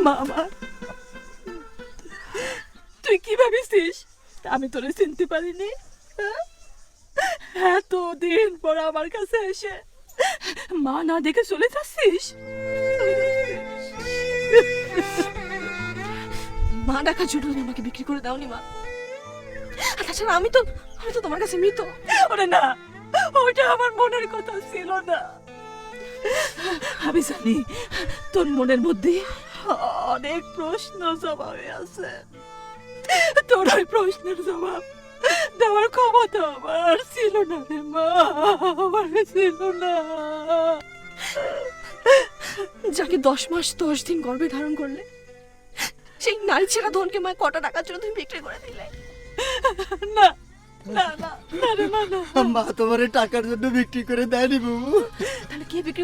মা আমার, তুই কি ভাবিস আমি তোরে চিনতে পারিনি? এতদিন পর আমার কাছে এসে মা না দেখে চলে যাচ্ছিস? মা ডাকার জন্য তুমি আমাকে বিক্রি করে দাওনি মা। আর তাছাড়া আমি তো তোমার কাছে মৃত। ওরে না, ওটা আমার মনের কথা ছিল না। আমি জানি তোর মনের মধ্যে অনেক প্রশ্ন জবাবে আছে। তোর ওই প্রশ্নের জবাব দেওয়ার ক্ষমতা আমার ছিল না রে মা, আমার ছিল না। যাকে 10 মাস 10 দিন গর্ভে ধারণ করলে, সেই নারী ছেড়া ধনকে মা কটা টাকার জন্য তুমি বিক্রি করে দিলে? না না না না রে মা, না। মা তোমার টাকার জন্য বিক্রি করে দেয়নি বাবু। তাহলে কে বিক্রি